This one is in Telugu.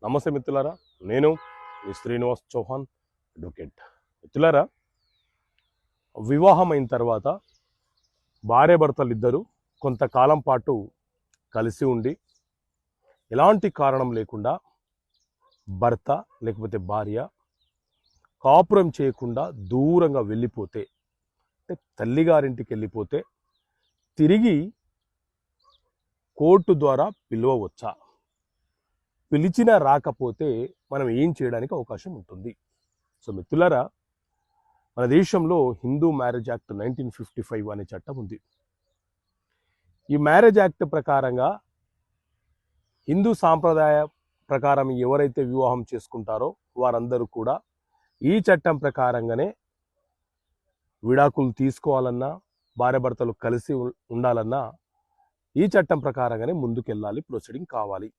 నమస్తే మిత్రులారా, నేను మీ శ్రీనివాస్ చౌహాన్ అడ్వకేట్. మిత్రులారా, వివాహం అయిన తర్వాత భార్యాభర్తలు ఇద్దరు కొంతకాలం పాటు కలిసి ఉండి ఎలాంటి కారణం లేకుండా భర్త లేకపోతే భార్య కాపురం చేయకుండా దూరంగా వెళ్ళిపోతే, అంటే తల్లిగారింటికి వెళ్ళిపోతే తిరిగి కోర్టు ద్వారా పిలవవచ్చా? పిలిచినా రాకపోతే మనం ఏం చేయడానికి అవకాశం ఉంటుంది? సో మిత్రులారా, మన దేశంలో హిందూ మ్యారేజ్ యాక్ట్ 1955 అనే చట్టం ఉంది. ఈ మ్యారేజ్ యాక్ట్ ప్రకారంగా హిందూ సాంప్రదాయ ప్రకారం ఎవరైతే వివాహం చేసుకుంటారో వారందరూ కూడా ఈ చట్టం ప్రకారంగానే విడాకులు తీసుకోవాలన్నా, భార్యాభర్తలు కలిసి ఉండాలన్నా ఈ చట్టం ప్రకారంగానే ముందుకెళ్ళాలి, ప్రొసీడింగ్ కావాలి.